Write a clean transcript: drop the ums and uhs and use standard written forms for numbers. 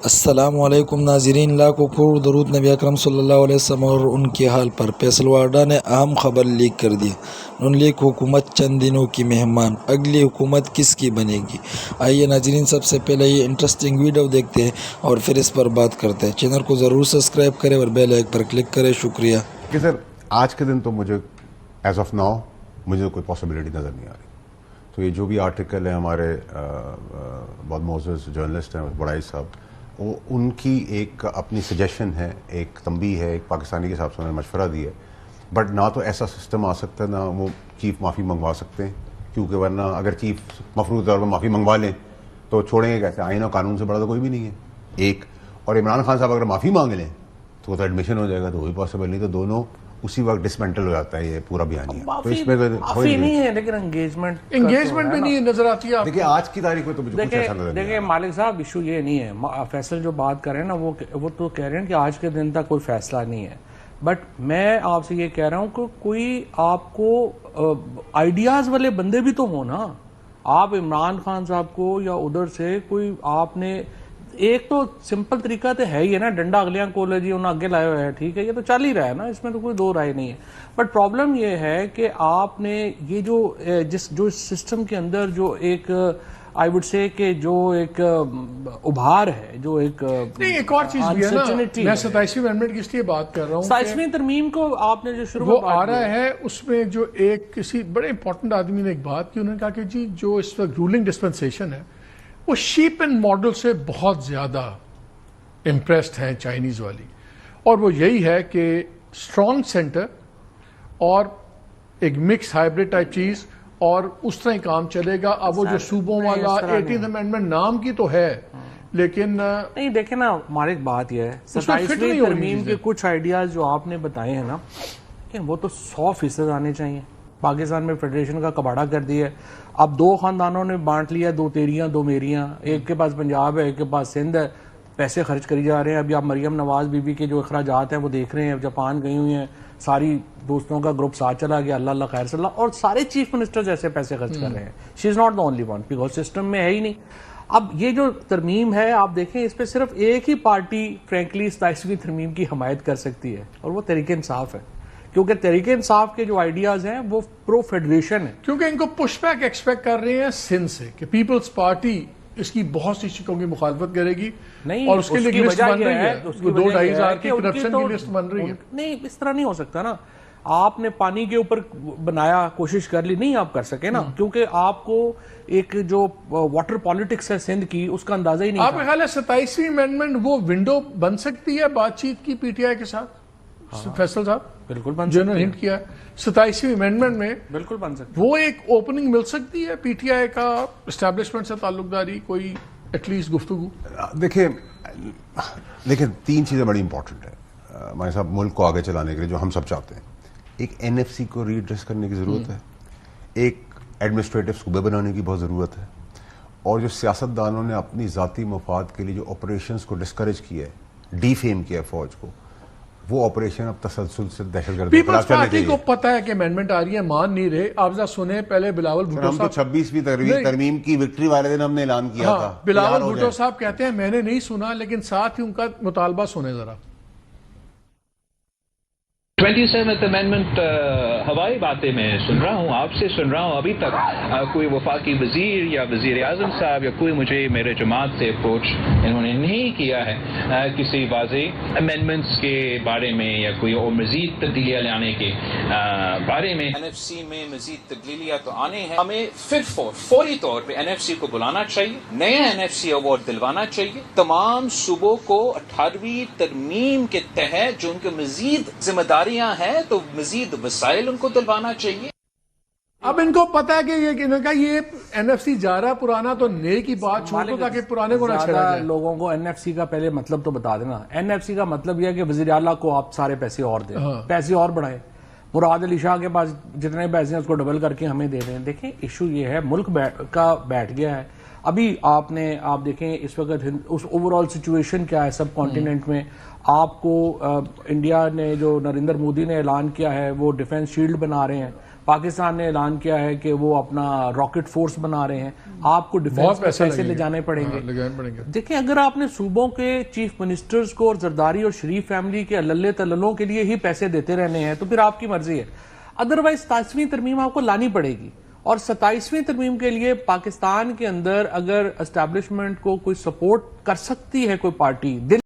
السلام علیکم ناظرین، لاکھوں کروڑ درود نبی اکرم صلی اللہ علیہ وسلم اور ان کے حال پر۔ فیصل وارڈا نے اہم خبر لیک کر دی۔ نون لیگ حکومت چند دنوں کی مہمان، اگلی حکومت کس کی بنے گی؟ آئیے ناظرین، سب سے پہلے یہ انٹرسٹنگ ویڈیو دیکھتے ہیں اور پھر اس پر بات کرتے ہیں۔ چینل کو ضرور سبسکرائب کریں اور بیل آئیکن پر کلک کریں۔ شکریہ۔ کہ سر آج کے دن تو مجھے ایز آف ناؤ مجھے کوئی پاسبلٹی نظر نہیں آ رہی۔ تو یہ جو بھی آرٹیکل ہے ہمارے بہت معزز جرنلسٹ ہیں بڑائی صاحب، وہ ان کی ایک اپنی سجیشن ہے، ایک تنبیہ ہے، ایک پاکستانی کے حساب سے انہوں نے مشورہ دیا ہے، بٹ نہ تو ایسا سسٹم آ سکتا ہے، نہ وہ چیف معافی منگوا سکتے ہیں، کیونکہ ورنہ اگر چیف مفروض طور پر معافی منگوا لیں تو چھوڑیں گے کیسے؟ آئین و قانون سے بڑا تو کوئی بھی نہیں ہے ایک۔ اور عمران خان صاحب اگر معافی مانگ لیں تو وہ تو ایڈمیشن ہو جائے گا، تو وہی پاسبل نہیں، تو دونوں اسی وقت ڈسمینٹل ہو جاتا ہے یہ پورا بیانیہ۔ تو اس میں معافی نہیں ہے، لیکن انگیجمنٹ بھی نہیں نظر آتی ہے۔ دیکھیں آج کی تاریخ میں تو مجھے کچھ ایسا نظر نہیں۔ دیکھیں مالک صاحب، ایشو یہ نہیں ہے، فیصل جو بات کر رہے ہیں نا وہ تو کہہ رہے ہیں کہ آج کے دن تک کوئی فیصلہ نہیں ہے، بٹ میں آپ سے یہ کہہ رہا ہوں کہ کوئی آپ کو آئیڈیاز والے بندے بھی تو ہوں نا۔ آپ عمران خان صاحب کو یا ادھر سے کوئی آپ نے ایک تو سمپل طریقہ تو ہے ہی ہے نا، ڈنڈا اگلیاں کولے جی انہوں آگے لائے ہوئے ہے، ٹھیک ہے، یہ تو چل ہی رہا ہے نا، اس میں تو کوئی دو رائے نہیں ہے۔ بٹ پرابلم یہ ہے کہ آپ نے یہ جو سسٹم کے اندر جو ایک آئی وڈ سے کہ جو ایک ابھار ہے، جو ایک اور چیز بھی ہے نا، میں 27ویں امendment کی اس لیے بات کر رہا ہوں، 27ویں ترمیم کو آپ نے جو شروع وہ آ رہا ہے، اس میں جو ایک کسی بڑے امپورٹنٹ آدمی نے ایک بات کی، انہوں نے کہا کہ جی جو اس وقت رولنگ ڈسپنسیشن ہے وہ شیپ اینڈ ماڈل سے بہت زیادہ امپریسڈ ہیں چائنیز والی، اور وہ یہی ہے کہ اسٹرانگ سینٹر اور ایک مکس ہائبرڈ ٹائپ چیز، اور اس طرح ہی کام چلے گا۔ اب وہ جو صوبوں والا 18th امینڈمنٹ نام کی تو ہے، لیکن نہیں، دیکھیں نا ہماری بات یہ ہے، 27ویں ترمیم کے کچھ آئیڈیاز جو آپ نے بتائے ہیں نا، کہ وہ تو 100% آنے چاہیے۔ پاکستان میں فیڈریشن کا کباڑا کر دیا ہے، اب دو خاندانوں نے بانٹ لیا، دو تیریاں دو میریاں، ایک کے پاس پنجاب ہے، ایک کے پاس سندھ ہے، پیسے خرچ کری جا رہے ہیں۔ ابھی آپ مریم نواز بی بی کے جو اخراجات ہیں وہ دیکھ رہے ہیں، جاپان گئی ہوئی ہیں، ساری دوستوں کا گروپ ساتھ چلا گیا، اللہ اللہ خیر صلی اللہ، اور سارے چیف منسٹرز ایسے پیسے خرچ کر رہے ہیں۔ She is not the only one, because system میں ہے ہی نہیں۔ اب یہ جو ترمیم ہے آپ دیکھیں، اس پہ صرف ایک ہی پارٹی فرینکلی 27ویں ترمیم کی حمایت کر سکتی ہے، اور وہ تحریک انصاف ہے، کیونکہ تحریک انصاف کے جو آئیڈیاز ہیں وہ پرو فیڈریشن ہے، کیونکہ ان کو پش بیک ایکسپیکٹ کر رہے ہیں سندھ سے کہ پیپلز پارٹی اس کی بہت سی چیزوں کی مخالفت کرے گی، اور اس کے لیے لسٹ بن رہی ہے، 2-2.5 کی کرپشن کی لسٹ بن رہی ہے۔ نہیں، اس طرح نہیں ہو سکتا نا، آپ نے پانی کے اوپر بنایا، کوشش کر لی، نہیں آپ کر سکے نا، کیونکہ آپ کو ایک جو واٹر پالیٹکس ہے سندھ کی، اس کا اندازہ ہی نہیں آپ کا خیال ہے 27ویں امینڈمنٹ وہ ونڈو بن سکتی ہے بات چیت کی پی ٹی آئی کے ساتھ؟ فیصل صاحب بالکل بن جنہوں نے ہنٹ کیا 27ویں امینڈمنٹ میں بالکل بن سکتی وہ ایک اوپننگ مل سکتی ہے پی ٹی آئی کا اسٹیبلشمنٹ سے تعلق داری، کوئی ایٹ لیسٹ گفتگو؟ دیکھیں لیکن تین چیزیں بڑی امپورٹنٹ ہیں ہمارے صاحب ملک کو آگے چلانے کے لیے، جو ہم سب چاہتے ہیں۔ ایک این ایف سی کو ری ایڈریس کرنے کی ضرورت ہے، ایک ایڈمنسٹریٹو صوبے بنانے کی بہت ضرورت ہے، اور جو سیاستدانوں نے اپنی ذاتی مفاد کے لیے جو آپریشنز کو ڈسکریج کیا ہے، ڈی فیم کیا ہے فوج کو، وہ آپریشن اب تسلسل سے دہشت گردی پیپلز پارٹی کو پتہ ہے کہ امینڈمنٹ آ رہی ہے، مان نہیں رہے۔ آپ ذرا سنیں، پہلے بلاول بھٹو ہم تو 26ویں ترمیم کی وکٹری والے دن ہم نے اعلان کیا تھا۔ بلاول بھٹو صاحب کہتے ہیں میں نے نہیں سنا، لیکن ساتھ ہی ان کا مطالبہ سنیں ذرا۔ 27th امینڈمنٹ ہوائی باتیں میں سن رہا ہوں، آپ سے سن رہا ہوں، ابھی تک کوئی وفاقی وزیر یا وزیر اعظم صاحب یا کوئی مجھے میرے جماعت سے اپروچ انہوں نے نہیں کیا ہے کسی واضح امینڈمنٹس کے بارے میں یا کوئی اور مزید تبدیلیاں لانے کے بارے میں۔ این ایف سی میں مزید تبدیلیاں تو آنے ہیں، ہمیں فوری طور پہ این ایف سی کو بلانا چاہیے، نیا این ایف سی ایوارڈ دلوانا چاہیے، تمام صوبوں کو 18ویں ترمیم کے تحت جو ان کے مزید ذمہ داری ہیں تو مزید وسائل ان کو دلوانا چاہیے۔ اب ان کو پتا ہے کہ یہ این ایف سی جا رہا ہے پرانا، تو نئے کی بات چھوڑ دو تاکہ پرانے کو نہ چھیڑا جائے۔ لوگوں کو این ایف سی کا پہلے مطلب تو بتا دینا۔ این ایف سی کا مطلب یہ ہے کہ وزیر اعلیٰ کو آپ سارے پیسے اور دیں، پیسے اور بڑھائیں، مراد علی شاہ کے پاس جتنے پیسے ہیں اس کو ڈبل کر کے ہمیں دے دیں۔ دیکھیں ایشو یہ ہے، ملک کا بیٹھ گیا ہے، ابھی آپ دیکھیں اس وقت اس اوور آل سچویشن کیا ہے سب کانٹیننٹ میں. آپ کو انڈیا نے جو نریندر مودی نے اعلان کیا ہے وہ ڈیفنس شیلڈ بنا رہے ہیں. پاکستان نے اعلان کیا ہے کہ وہ اپنا راکٹ فورس بنا رہے ہیں. آپ کو ڈیفنس میں پیسے لے جانے پڑیں گے. دیکھیں اگر آپ نے صوبوں کے چیف منسٹرز کو اور زرداری اور شریف فیملی کے للے تللوں کے لیے ہی پیسے دیتے رہنے ہیں تو پھر آپ کی مرضی ہے. ادروائز 27ویں ترمیم آپ کو لانی پڑے گی. اور 27ویں ترمیم کے لیے پاکستان کے اندر اگر اسٹیبلشمنٹ کو کوئی سپورٹ کر سکتی ہے کوئی پارٹی